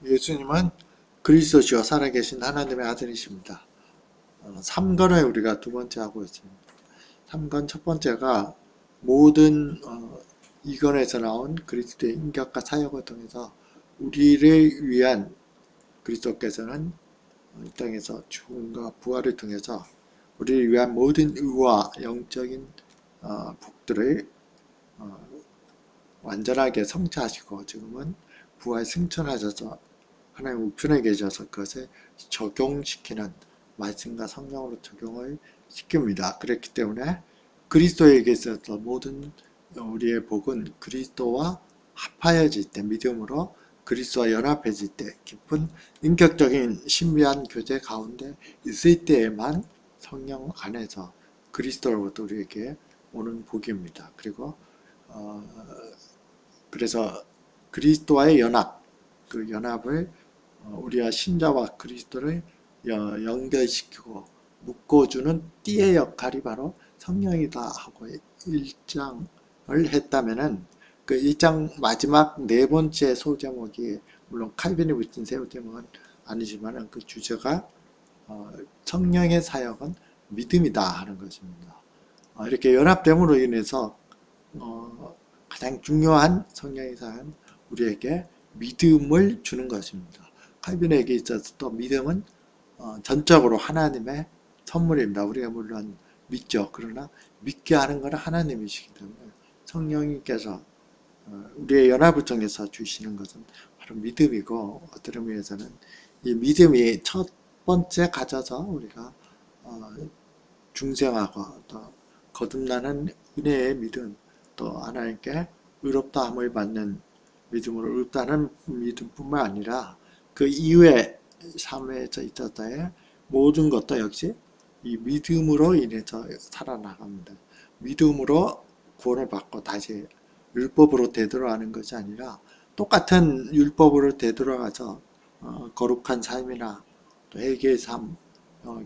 예수님은 그리스도시요 살아계신 하나님의 아들이십니다. 3권을 우리가 두 번째 하고 있습니다. 3권 첫 번째가 모든 2권에서 나온 그리스도의 인격과 사역을 통해서 우리를 위한 그리스도께서는 이 땅에서 죽음과 부활을 통해서 우리를 위한 모든 의와 영적인 복들을 완전하게 성취하시고 지금은 부활 승천하셔서 하나님 우편에 계셔서 그것을 적용시키는 말씀과 성령으로 적용을 시킵니다. 그렇기 때문에 그리스도에게 있어서 모든 우리의 복은 그리스도와 합하여질 때 믿음으로 그리스도와 연합해질 때 깊은 인격적인 신비한 교제 가운데 있을 때에만 성령 안에서 그리스도로부터 우리에게 오는 복입니다. 그리고 그래서 그리스도와의 연합, 그 연합을 우리와 신자와 그리스도를 연결시키고 묶어주는 띠의 역할이 바로 성령이다 하고 1장을 했다면은 그 1장 마지막 네 번째 소제목이 물론 칼빈이 붙인 소제목은 아니지만 그 주제가 성령의 사역은 믿음이다 하는 것입니다. 이렇게 연합됨으로 인해서 가장 중요한 성령의 사역은 우리에게 믿음을 주는 것입니다. 칼빈에게 있어서 또 믿음은 전적으로 하나님의 선물입니다. 우리가 물론 믿죠. 그러나 믿게 하는 것은 하나님이시기 때문에 성령님께서 우리의 연합을 통해서 주시는 것은 바로 믿음이고 어떤 의미에서는 이 믿음이 첫 번째 가져서 우리가 중생하고 또 거듭나는 은혜의 믿음 또 하나님께 의롭다함을 받는 믿음으로 의롭다는 믿음뿐만 아니라 그 이후에 삶에서 있었다의 모든 것도 역시 이 믿음으로 인해서 살아나갑니다. 믿음으로 구원을 받고 다시 율법으로 되돌아가는 것이 아니라 똑같은 율법으로 되돌아가서 거룩한 삶이나 또 회개의 삶,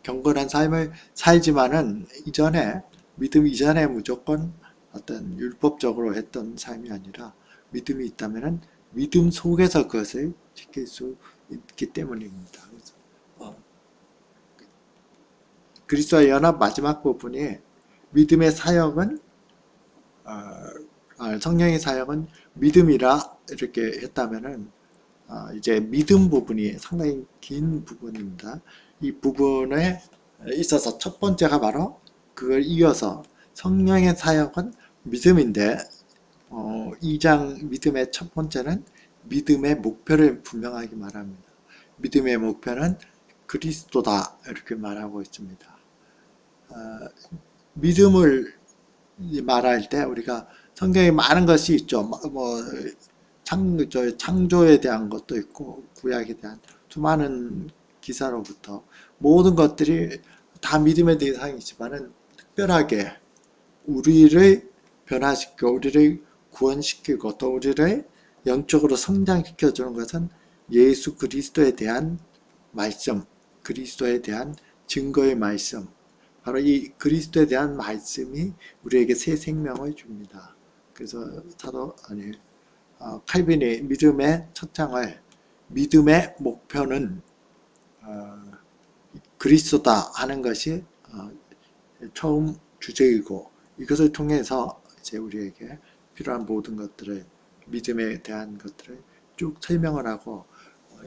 경건한 삶을 살지만은 이전에 믿음 이전에 무조건 어떤 율법적으로 했던 삶이 아니라 믿음이 있다면은 믿음 속에서 그것을 지킬 수 있기 때문입니다. 그래서 그리스도와 연합 마지막 부분이 믿음의 사역은 성령의 사역은 믿음이라 이렇게 했다면은 이제 믿음 부분이 상당히 긴 부분입니다. 이 부분에 있어서 첫 번째가 바로 그걸 이어서 성령의 사역은 믿음인데 2장 믿음의 첫 번째는 믿음의 목표를 분명하게 말합니다. 믿음의 목표는 그리스도다 이렇게 말하고 있습니다. 믿음을 말할 때 우리가 성경에 많은 것이 있죠. 뭐 창조에 대한 것도 있고 구약에 대한 수많은 기사로부터 모든 것들이 다 믿음의 대상이지만은 특별하게 우리를 변화시켜 우리를 구원시키고 또 우리를 영적으로 성장시켜 주는 것은 예수 그리스도에 대한 말씀, 그리스도에 대한 증거의 말씀, 바로 이 그리스도에 대한 말씀이 우리에게 새 생명을 줍니다. 그래서 칼빈이 믿음의 첫 장을 믿음의 목표는 그리스도다 하는 것이 처음 주제이고 이것을 통해서 이제 우리에게 필요한 모든 것들을 믿음에 대한 것들을 쭉 설명을 하고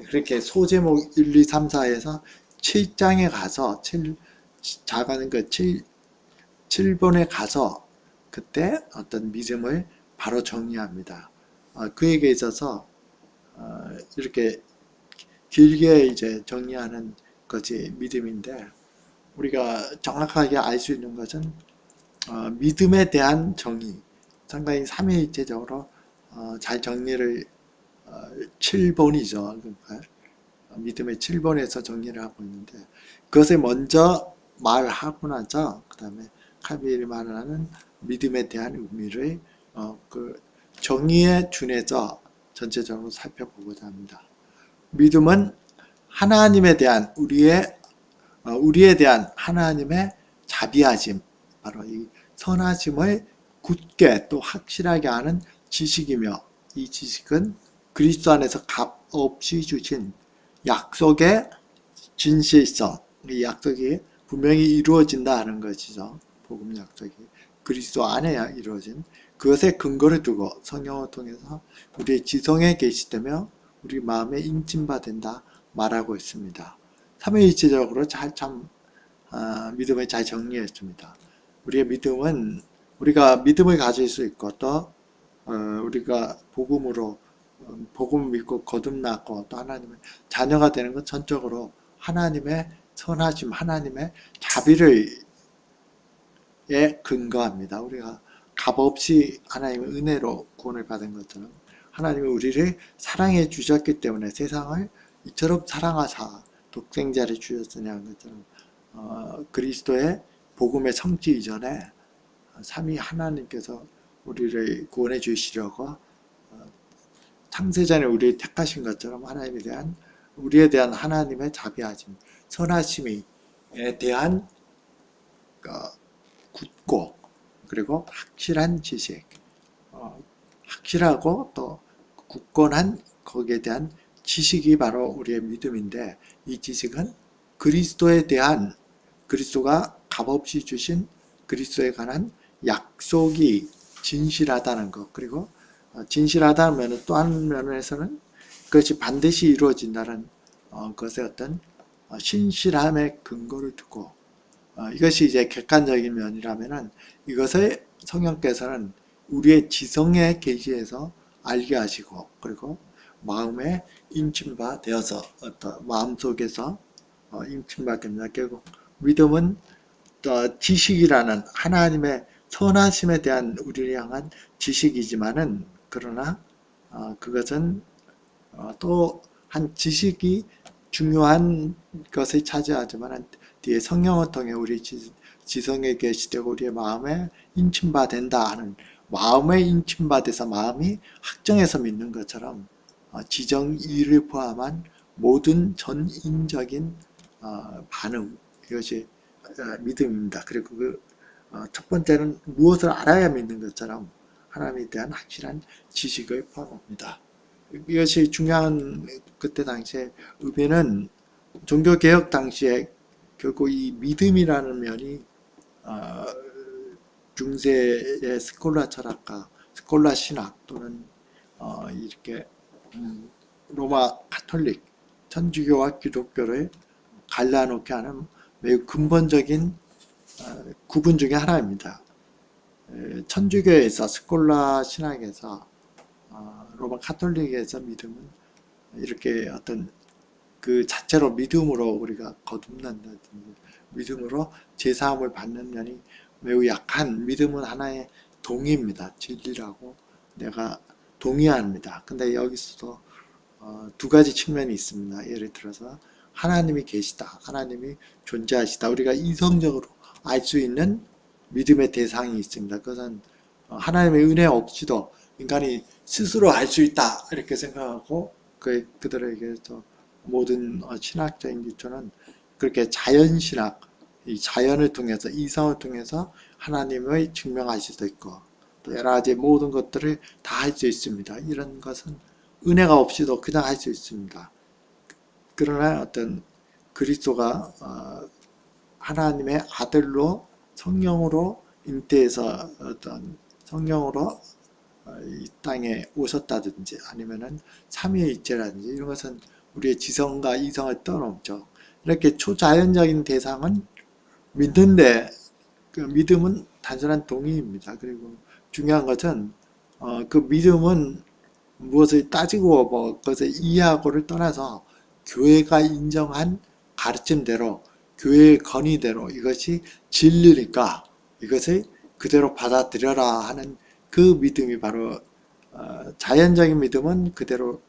그렇게 소제목 1, 2, 3, 4에서 7장에 가서 7번에 가서 그때 어떤 믿음을 바로 정의합니다. 그에게 있어서 이렇게 길게 이제 정의하는 것이 믿음인데 우리가 정확하게 알 수 있는 것은 믿음에 대한 정의 상당히 삼위일체적으로 잘 정리를 7번이죠. 그러니까 믿음의 7번에서 정리를 하고 있는데 그것을 먼저 말하고 나서 그 다음에 칼빈이 말하는 믿음에 대한 의미를 그 정의에 준해서 전체적으로 살펴보고자 합니다. 믿음은 하나님에 대한 우리에 대한 하나님의 자비하심, 바로 이 선하심을 굳게 또 확실하게 아는 지식이며 이 지식은 그리스도 안에서 없이 주신 약속의 진실성, 이 약속이 분명히 이루어진다 하는 것이죠. 복음 약속이 그리스도 안에 이루어진 그것에 근거를 두고 성령을 통해서 우리의 지성에 계시되며 우리 마음에 인침받는다 말하고 있습니다. 삼위일체적으로 믿음을 잘 정리했습니다. 우리의 믿음은 우리가 믿음을 가질 수 있고 또 우리가 복음을 믿고 거듭나고 또 하나님의 자녀가 되는 건 전적으로 하나님의 선하심, 하나님의 자비를 근거합니다. 우리가 값없이 하나님의 은혜로 구원을 받은 것처럼 하나님이 우리를 사랑해 주셨기 때문에 세상을 이처럼 사랑하사 독생자를 주셨으냐 하는 것처럼 그리스도의 복음의 성취 이전에 삼위 하나님께서 우리를 구원해 주시려고 창세전에 우리를 택하신 것처럼 우리에 대한 하나님의 자비하심, 선하심에 대한 굳고 그리고 확실한 지식, 확실하고 또 굳건한 거기에 대한 지식이 바로 우리의 믿음인데, 이 지식은 그리스도에 대한, 그리스도가 값없이 주신 그리스도에 관한 약속이 진실하다는 것, 그리고 진실하다는 면은 또 한 면에서는 그것이 반드시 이루어진다는 것의 어떤 신실함의 근거를 두고, 이것이 이제 객관적인 면이라면은 이것을 성령께서는 우리의 지성에 계시해서 알게 하시고, 그리고 마음에 인침바 되어서 어떤 마음속에서 인침받게 됩니다. 결국 믿음은 지식이라는 하나님의 선하심에 대한 우리를 향한 지식이지만은, 그러나 그것은 또 한 지식이 중요한 것을 차지하지만 뒤에 성령을 통해 우리 지성에 계시되고 우리의 마음에 인침바 된다 하는, 마음에 인침받아서 마음이 확정해서 믿는 것처럼 지정 이를 포함한 모든 전인적인 반응, 이것이 믿음입니다. 그리고 첫 번째는 무엇을 알아야 믿는 것처럼 하나님에 대한 확실한 지식을 포함합니다. 이것이 중요한 그때 당시에 의미는, 종교개혁 당시에 결국 이 믿음이라는 면이 중세의 스콜라 철학과 스콜라 신학 또는 이렇게 로마 카톨릭, 천주교와 기독교를 갈라놓게 하는 매우 근본적인 구분 중에 하나입니다. 천주교에서, 스콜라 신학에서, 로마 카톨릭에서 믿음은 이렇게 어떤 그 자체로 믿음으로 우리가 거듭난다든지 믿음으로 제사함을 받는 면이 매우 약한, 믿음은 하나의 동의입니다. 진리라고 내가 동의합니다. 근데 여기서도 두 가지 측면이 있습니다. 예를 들어서 하나님이 계시다, 하나님이 존재하시다, 우리가 이성적으로 알 수 있는 믿음의 대상이 있습니다. 그것은 하나님의 은혜 없이도 인간이 스스로 알 수 있다 이렇게 생각하고, 그들에게서 모든 신학적인 기초는 그렇게 자연신학, 이 자연을 통해서, 이성을 통해서 하나님을 증명하실 수 있고 또 여러 가지 모든 것들을 다 할 수 있습니다. 이런 것은 은혜가 없이도 그냥 할 수 있습니다. 그러나 어떤 그리스도가 하나님의 아들로 성령으로 잉태해서 어떤 성령으로 이 땅에 오셨다든지 아니면은 삼위일체라든지 이런 것은 우리의 지성과 이성을 떠넘죠. 이렇게 초자연적인 대상은 믿는데, 그 믿음은 단순한 동의입니다. 그리고 중요한 것은 그 믿음은 무엇을 따지고 그것을 이해하고를 떠나서 교회가 인정한 가르침대로, 교회의 건의대로 이것이 진리니까 이것을 그대로 받아들여라 하는 그 믿음이 바로 자연적인 믿음은 그대로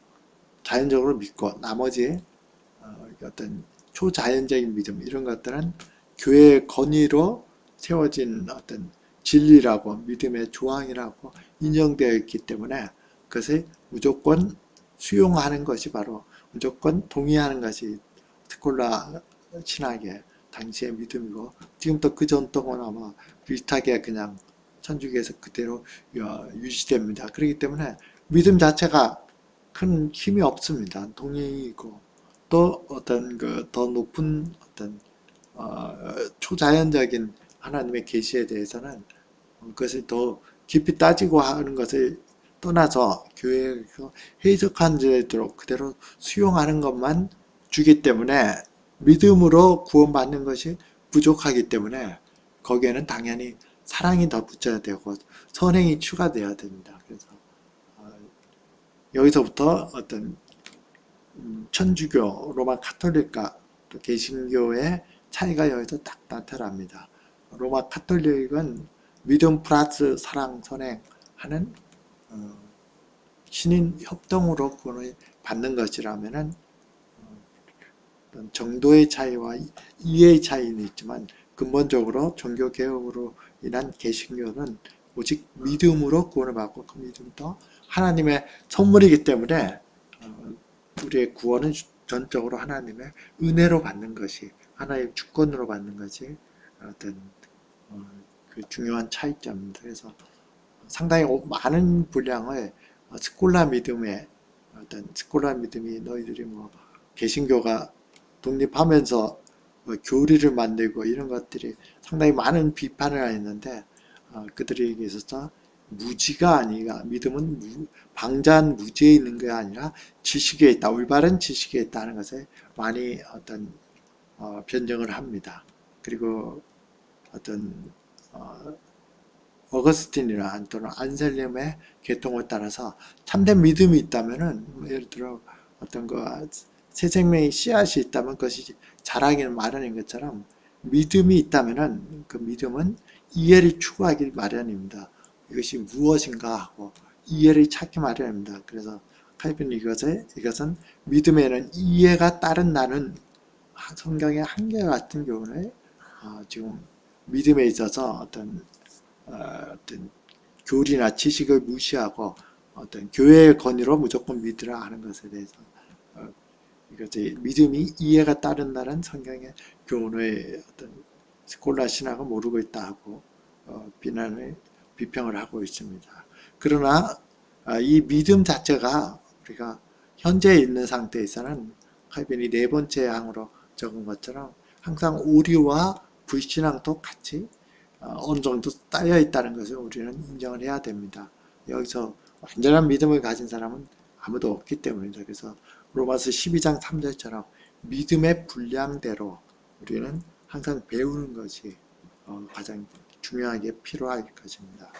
자연적으로 믿고, 나머지 어떤 초자연적인 믿음, 이런 것들은 교회의 건의로 세워진 어떤 진리라고, 믿음의 조항이라고 인정되어 있기 때문에 그것을 무조건 수용하는 것이, 바로 무조건 동의하는 것이 스콜라 신학의 당시의 믿음이고, 지금도 그 전통은 아마 비슷하게 그냥 천주교에서 그대로 유지됩니다. 그렇기 때문에 믿음 자체가 큰 힘이 없습니다. 동의이고 또 어떤 그 더 높은 어떤 초자연적인 하나님의 계시에 대해서는 그것을 더 깊이 따지고 하는 것을 떠나서 교회에서 해석한 대로 그대로 수용하는 것만 주기 때문에 믿음으로 구원받는 것이 부족하기 때문에 거기에는 당연히 사랑이 더 붙여야 되고 선행이 추가되어야 됩니다. 그래서 여기서부터 어떤 천주교, 로마 카톨릭과 또 개신교의 차이가 여기서 딱 나타납니다. 로마 카톨릭은 믿음 플러스 사랑 선행하는 신인 협동으로 구원을 받는 것이라면은 정도의 차이와 이해의 차이는 있지만 근본적으로 종교개혁으로 인한 개신교는 오직 믿음으로 구원을 받고 그 믿음도 하나님의 선물이기 때문에 우리의 구원은 전적으로 하나님의 은혜로 받는 것이 하나의 주권으로 받는 것이 어떤 그 중요한 차이점입니다. 그래서 상당히 많은 분량을 스콜라 믿음의 어떤 스콜라 믿음이 너희들이 뭐 개신교가 독립하면서 교리를 만들고 이런 것들이 상당히 많은 비판을 했는데 그들에게 있어서 무지가 아니라 믿음은 방자한 무지에 있는 게 아니라 지식에 있다. 올바른 지식에 있다는 것에 많이 어떤 변정을 합니다. 그리고 어떤 어거스틴이나 또는 안셀렘의 계통을 따라서 참된 믿음이 있다면은 예를 들어 어떤 그 새 생명의 씨앗이 있다면 그것이 자라기는 마련인 것처럼 믿음이 있다면은 그 믿음은 이해를 추구하기 마련입니다. 이것이 무엇인가 하고 이해를 찾기 마련입니다. 그래서 칼빈이 이것은 믿음에는 이해가 따른다는 성경의 한결 같은 교훈을 지금 믿음에 있어서 어떤 교리나 지식을 무시하고 어떤 교회의 권위로 무조건 믿으라 하는 것에 대해서 이것이 믿음이 이해가 따른다는 성경의 교훈을 어떤 스콜라 신학은 모르고 있다 하고 비평을 하고 있습니다. 그러나 이 믿음 자체가 우리가 현재 있는 상태에서는 칼빈이 네 번째 항으로 적은 것처럼 항상 오류와 불신앙도 같이 어느 정도 쌓여 있다는 것을 우리는 인정을 해야 됩니다. 여기서 완전한 믿음을 가진 사람은 아무도 없기 때문이죠. 그래서 로마서 12장 3절처럼 믿음의 분량대로 우리는 항상 배우는 것이 가장 중요하게 필요할 것입니다.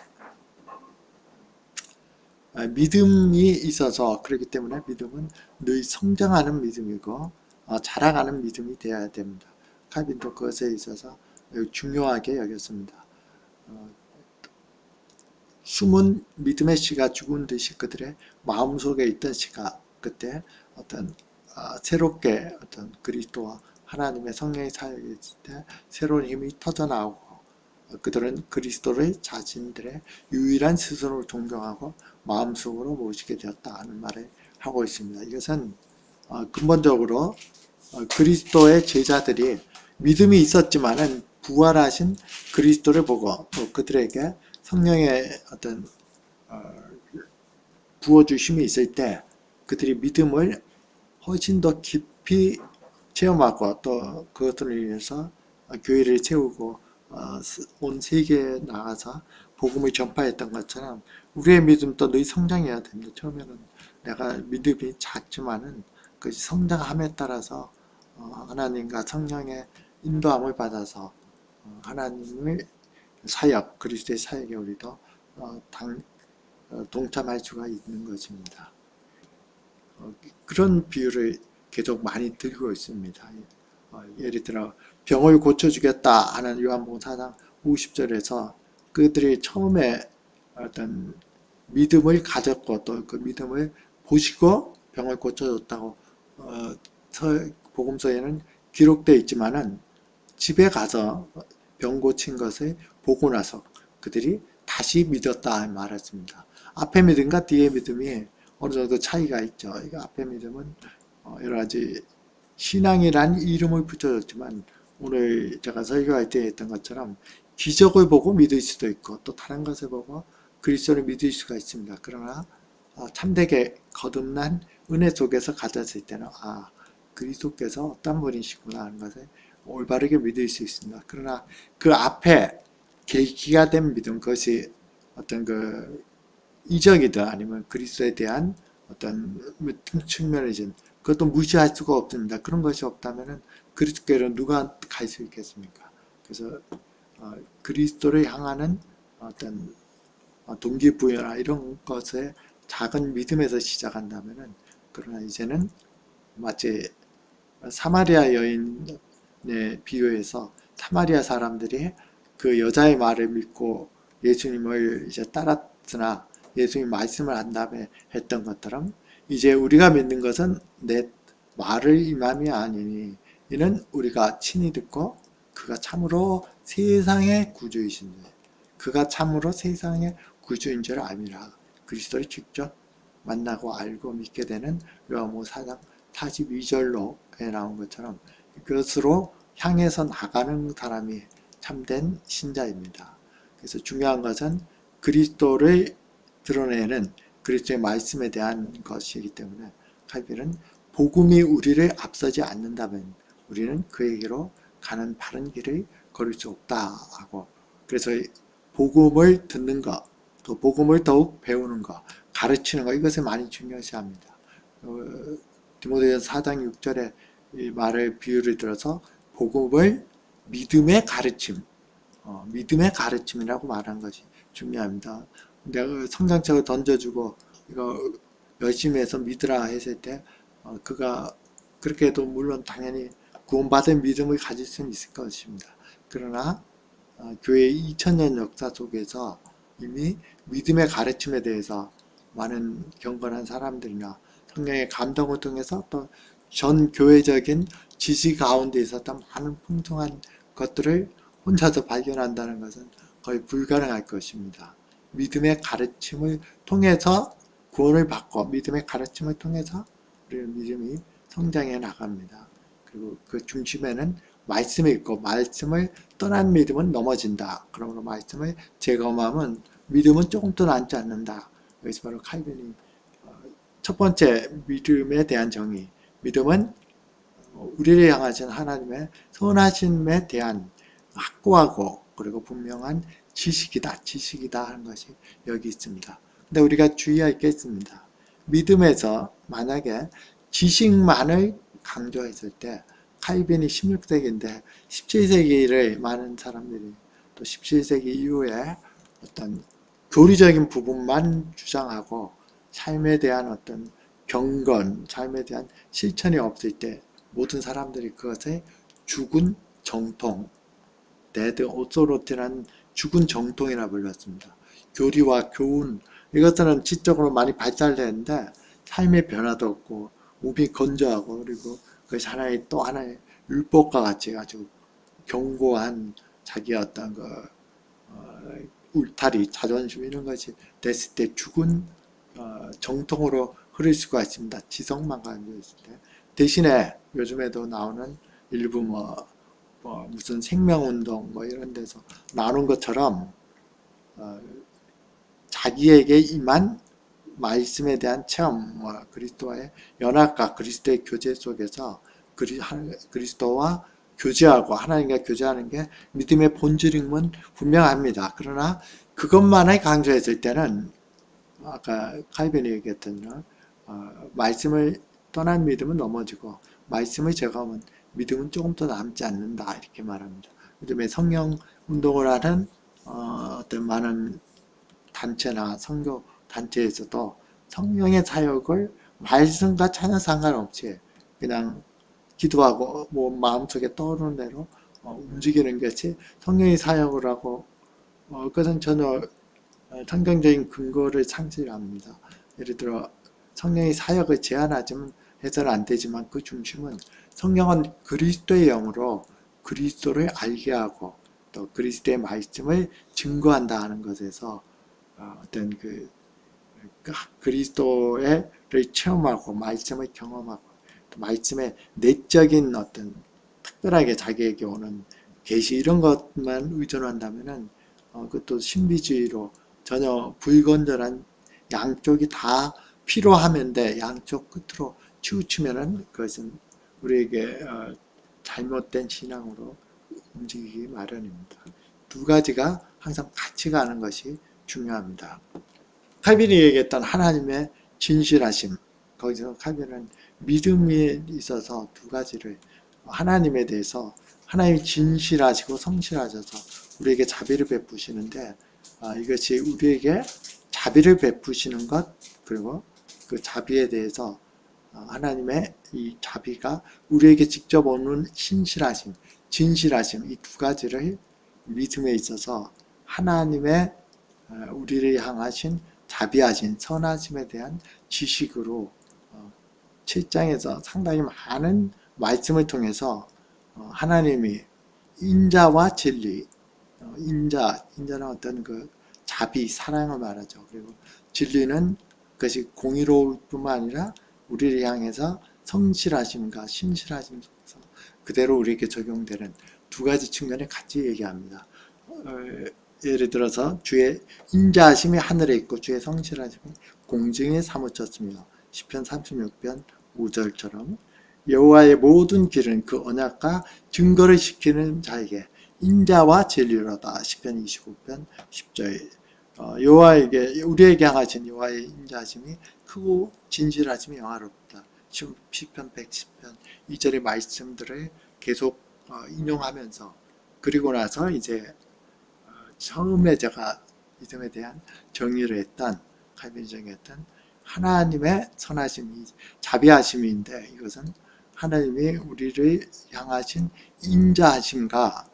믿음이 있어서 그렇기 때문에 믿음은 늘 성장하는 믿음이고 자라가는 믿음이 되어야 됩니다. 칼빈도 그것에 있어서 중요하게 여겼습니다. 숨은 믿음의 씨가 죽은 듯이 그들의 마음속에 있던 씨가 그때 어떤 새롭게 어떤 그리스도와 하나님의 성령이 살아있을 때 새로운 힘이 터져나오고 그들은 그리스도를 자신들의 유일한 스스로를 존경하고 마음속으로 모시게 되었다 하는 말을 하고 있습니다. 이것은 근본적으로 그리스도의 제자들이 믿음이 있었지만은 부활하신 그리스도를 보고 또 그들에게 성령의 어떤 부어주심이 있을 때 그들이 믿음을 훨씬 더 깊이 체험하고 또 그것들을 위해서 교회를 세우고 온 세계에 나가서 복음을 전파했던 것처럼 우리의 믿음도 늘 성장해야 됩니다. 처음에는 내가 믿음이 작지만은 그것이 성장함에 따라서 하나님과 성령의 인도함을 받아서 하나님의 사역, 그리스도의 사역에 우리도 동참할 수가 있는 것입니다. 그런 비유를 계속 많이 들고 있습니다. 예를 들어 병을 고쳐주겠다 하는 요한복음 4장 50절에서 그들이 처음에 어떤 믿음을 가졌고 또 그 믿음을 보시고 병을 고쳐줬다고 복음서에는 기록되어 있지만은 집에 가서 병 고친 것을 보고 나서 그들이 다시 믿었다 말했습니다. 앞에 믿음과 뒤에 믿음이 어느 정도 차이가 있죠. 앞에 믿음은 여러 가지 신앙이란 이름을 붙여줬지만 오늘 제가 설교할 때 했던 것처럼 기적을 보고 믿을 수도 있고 또 다른 것을 보고 그리스도를 믿을 수가 있습니다. 그러나 참되게 거듭난 은혜 속에서 가졌을 때는 그리스도께서 어떤 분이시구나 하는 것을 올바르게 믿을 수 있습니다. 그러나 그 앞에 계기가 된 믿음, 그것이 어떤 그 이적이든 아니면 그리스도에 대한 어떤 측면이든 그것도 무시할 수가 없습니다. 그런 것이 없다면은 그리스도께로 누가 갈 수 있겠습니까? 그래서 그리스도를 향하는 어떤 동기부여나 이런 것에 작은 믿음에서 시작한다면은, 그러나 이제는 마치 사마리아 여인의 비유에서 사마리아 사람들이 그 여자의 말을 믿고 예수님을 이제 따랐으나 예수님 말씀을 한 다음에 했던 것처럼, 이제 우리가 믿는 것은 내 말을 임함이 아니니 이는 우리가 친히 듣고 그가 참으로 세상의 구주이신데, 그가 참으로 세상의 구주인 줄 알미라. 그리스도를 직접 만나고 알고 믿게 되는 요한복음 4장 42절로에 나온 것처럼 그것으로 향해서 나가는 사람이 참된 신자입니다. 그래서 중요한 것은 그리스도를 드러내는 그리스도의 말씀에 대한 것이기 때문에, 칼빈은 복음이 우리를 앞서지 않는다면 우리는 그에게로 가는 바른 길을 걸을 수 없다 하고, 그래서 복음을 듣는 것, 또 복음을 더욱 배우는 것, 가르치는 것, 이것을 많이 중요시합니다. 디모데전서 4장 6절에 이 말을 비유를 들어서 복음을 믿음의 가르침, 믿음의 가르침이라고 말한 것이 중요합니다. 내가 성경책을 던져주고 이거 열심히 해서 믿으라 했을 때 그가 그렇게 해도 물론 당연히 구원받은 믿음을 가질 수는 있을 것입니다. 그러나 교회 2000년 역사 속에서 이미 믿음의 가르침에 대해서 많은 경건한 사람들이나 성령의 감동을 통해서 또 전 교회적인 지식 가운데 있었던 많은 풍성한 것들을 혼자서 발견한다는 것은 거의 불가능할 것입니다. 믿음의 가르침을 통해서 구원을 받고 믿음의 가르침을 통해서 우리의 믿음이 성장해 나갑니다. 그리고 그 중심에는 말씀이 있고 말씀을 떠난 믿음은 넘어진다. 그러므로 말씀을 재검하면 믿음은 조금 더 남지 않는다. 여기서 바로 칼빈이 첫 번째 믿음에 대한 정의, 믿음은 우리를 향하신 하나님의 선하심에 대한 확고하고 그리고 분명한 지식이다 하는 것이 여기 있습니다. 근데 우리가 주의할 게 있습니다. 믿음에서 만약에 지식만을 강조했을 때, 칼빈이 16세기인데 17세기를 많은 사람들이 또 17세기 이후에 어떤 교리적인 부분만 주장하고 삶에 대한 어떤 경건, 삶에 대한 실천이 없을 때 모든 사람들이 그것을 죽은 정통, 데드 오소로티라는 죽은 정통이라 불렀습니다. 교리와 교훈, 이것들은 지적으로 많이 발달되는데 삶의 변화도 없고 몸이 건조하고, 그리고 그것이 하나의 또 하나의 율법과 같이 아주 견고한 자기 어떤 울타리, 자존심 이런 것이 됐을 때 죽은 정통으로 흐를 수가 있습니다. 지성만 가지고 있을 때. 대신에 요즘에도 나오는 일부 무슨 생명운동 이런 데서 나오는 것처럼 자기에게 임한 말씀에 대한 체험, 그리스도와의 연합과 그리스도의 교제 속에서 그리스도와 교제하고 하나님과 교제하는 게 믿음의 본질임은 분명합니다. 그러나 그것만을 강조했을 때는 아까 칼빈이 얘기했던 말씀을 떠난 믿음은 넘어지고 말씀을 제거하면 믿음은 조금 더 남지 않는다 이렇게 말합니다. 요즘에 성령 운동을 하는 어떤 많은 단체나 선교 단체에서도 성령의 사역을 말씀과 전혀 상관없이 그냥 기도하고 마음속에 떠오르는 대로 움직이는 것이 성령의 사역을 하고, 그것은 전혀 성경적인 근거를 상실합니다. 예를 들어 성령의 사역을 제한하지만 해서는 안 되지만 그 중심은 성령은 그리스도의 영으로 그리스도를 알게 하고 또 그리스도의 말씀을 증거한다 하는 것에서 어떤 그리스도를 체험하고 말씀을 경험하고 또 말씀의 내적인 어떤 특별하게 자기에게 오는 계시 이런 것만 의존한다면은 그것도 신비주의로 전혀 불건전한, 양쪽이 다 피로하면 돼 양쪽 끝으로 치우치면은 그것은 우리에게 잘못된 신앙으로 움직이기 마련입니다. 두 가지가 항상 같이 가는 것이 중요합니다. 칼빈이 얘기했던 하나님의 진실하심, 거기서 칼빈은 믿음에 있어서 두 가지를 하나님에 대해서 하나님이 진실하시고 성실하셔서 우리에게 자비를 베푸시는데 이것이 우리에게 자비를 베푸시는 것 그리고 그 자비에 대해서 하나님의 이 자비가 우리에게 직접 오는 신실하심, 진실하심 이 두 가지를 믿음에 있어서 하나님의 우리를 향하신 자비하신 선하심에 대한 지식으로 7장에서 상당히 많은 말씀을 통해서 하나님이 인자와 진리, 인자는 어떤 그 자비, 사랑을 말하죠. 그리고 진리는 그것이 공의로울 뿐만 아니라 우리를 향해서 성실하심과 신실하심 속에서 그대로 우리에게 적용되는 두 가지 측면을 같이 얘기합니다. 예를 들어서 주의 인자하심이 하늘에 있고 주의 성실하심이 공중에 사무쳤으며 시편 36편 5절처럼 여호와의 모든 길은 그 언약과 증거를 지키는 자에게 인자와 진리로다. 시편 25편 10절 여호와에게 우리에게 향하신 여호와의 인자하심이 크고 진실하심이 영화롭다. 시편 110편 2절의 말씀들을 계속 인용하면서 그리고 나서 이제 처음에 제가 믿음에 대한 정의를 했던 칼빈이 정의했던 하나님의 선하심이 자비하심인데 이것은 하나님이 우리를 향하신 인자하심과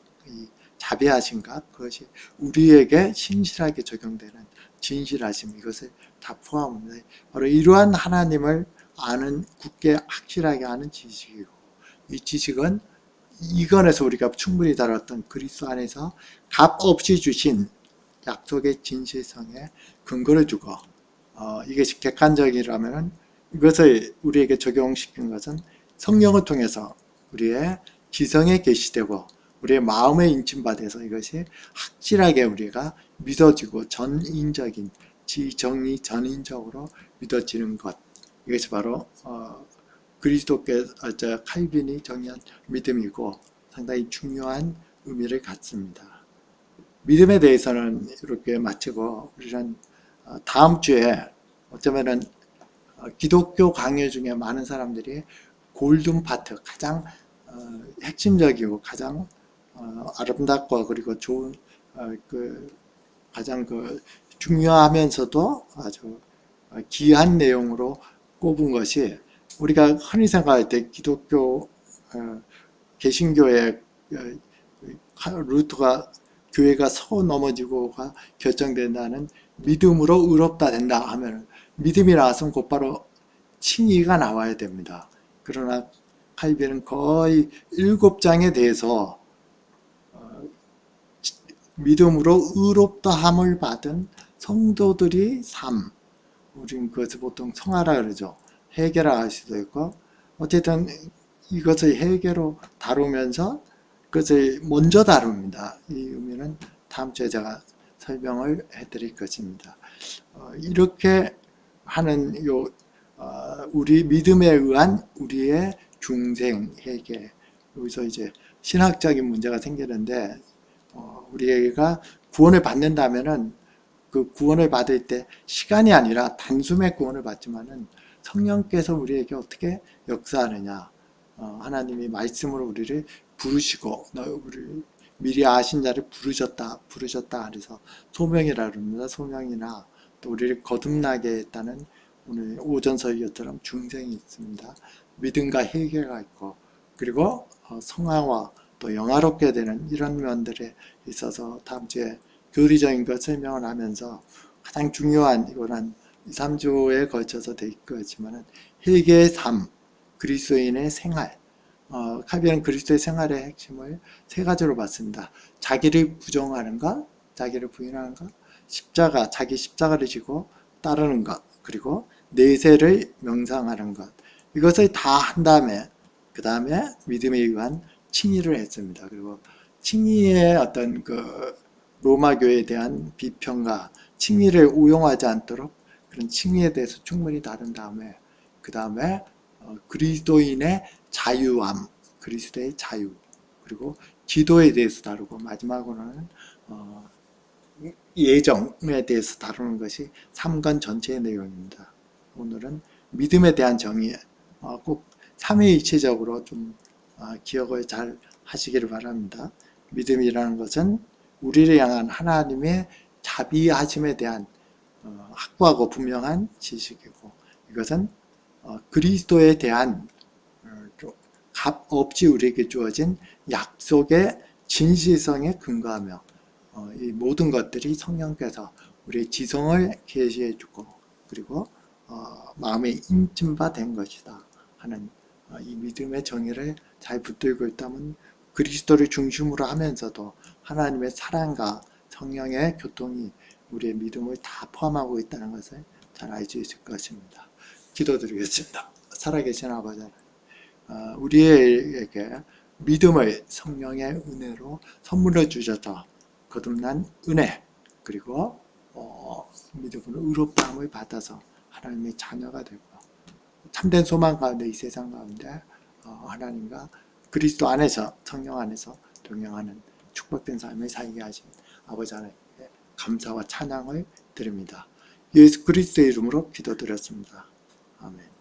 자비하심과 그것이 우리에게 신실하게 적용되는 진실하심 이것을 다 포함합니다. 바로 이러한 하나님을 아는 굳게 확실하게 아는 지식이고 이 지식은 이건에서 우리가 충분히 다뤘던 그리스도 안에서 값 없이 주신 약속의 진실성에 근거를 두고 이것이 객관적이라면 이것을 우리에게 적용시킨 것은 성령을 통해서 우리의 지성에 계시되고 우리의 마음에 인침받아서 이것이 확실하게 우리가 믿어지고 전인적인 지정의 전인적으로 믿어지는 것 이것이 바로 그리스도께서 칼빈이 정의한 믿음이고 상당히 중요한 의미를 갖습니다. 믿음에 대해서는 이렇게 마치고 우리는 다음 주에 어쩌면은 기독교 강요 중에 많은 사람들이 골든 파트 가장 핵심적이고 가장 아름답고 그리고 좋은 가장 중요하면서도 아주 귀한 내용으로 꼽은 것이 우리가 흔히 생각할 때 기독교 개신교의 루트가 교회가 서 넘어지고가 결정된다는 믿음으로 의롭다 된다 하면 믿음이 나왔으면 곧바로 칭의가 나와야 됩니다. 그러나 칼빈은 거의 7장에 대해서 믿음으로 의롭다함을 받은 성도들이 삶 우리는 그것을 보통 성화라 그러죠. 해계라 할 수도 있고 어쨌든 이것을 해계로 다루면서 그것을 먼저 다룹니다. 이 의미는 다음 주에 제가 설명을 해드릴 것입니다. 이렇게 하는 우리 믿음에 의한 우리의 중생 해계 여기서 이제 신학적인 문제가 생기는데 우리가 구원을 받는다면은 그 구원을 받을 때 시간이 아니라 단숨에 구원을 받지만은 성령께서 우리에게 어떻게 역사하느냐 하나님이 말씀으로 우리를 부르시고 우리 미리 아신 자를 부르셨다 그래서 소명이라 그럽니다. 소명이나 또 우리를 거듭나게 했다는 오늘 오전 설교처럼 중생이 있습니다. 믿음과 회개가 있고 그리고 성화와 또 영화롭게 되는 이런 면들에 있어서 다음 주에 교리적인 것 설명을 하면서 가장 중요한 이거는 2, 3주에 걸쳐서 돼 있겠지만 회개의 삶, 그리스도인의 생활 칼빈은 그리스도의 생활의 핵심을 세 가지로 봤습니다. 자기를 부정하는 것, 자기를 부인하는 것, 십자가, 자기 십자가를 지고 따르는 것, 그리고 내세를 명상하는 것 이것을 다 한 다음에 그 다음에 믿음에 의한 칭의를 했습니다. 그리고 칭의의 어떤 로마 교회에 대한 비평과 칭의를 우용하지 않도록 그런 칭의에 대해서 충분히 다룬 다음에 그 다음에 그리스도인의 자유함, 그리스도의 자유, 그리고 기도에 대해서 다루고 마지막으로는 예정에 대해서 다루는 것이 3권 전체의 내용입니다. 오늘은 믿음에 대한 정의, 꼭 삼위일체적으로 좀 기억을 잘 하시기를 바랍니다. 믿음이라는 것은 우리를 향한 하나님의 자비하심에 대한 확고하고 분명한 지식이고, 이것은 그리스도에 대한 값없이 우리에게 주어진 약속의 진실성에 근거하며 이 모든 것들이 성령께서 우리의 지성을 계시해 주고 그리고 마음에 인친 바 된 것이다 하는 이 믿음의 정의를 잘 붙들고 있다면 그리스도를 중심으로 하면서도 하나님의 사랑과 성령의 교통이 우리의 믿음을 다 포함하고 있다는 것을 잘 알 수 있을 것입니다. 기도드리겠습니다. 살아계신 아버지 하나님, 우리에게 믿음을 성령의 은혜로 선물해 주셔서 거듭난 은혜, 그리고 믿음으로 의롭다함을 받아서 하나님의 자녀가 되고 참된 소망 가운데 이 세상 가운데 하나님과 그리스도 안에서 성령 안에서 동행하는 축복된 삶을 살게 하신 아버지 하나님께 감사와 찬양을 드립니다. 예수 그리스도의 이름으로 기도드렸습니다. 아멘.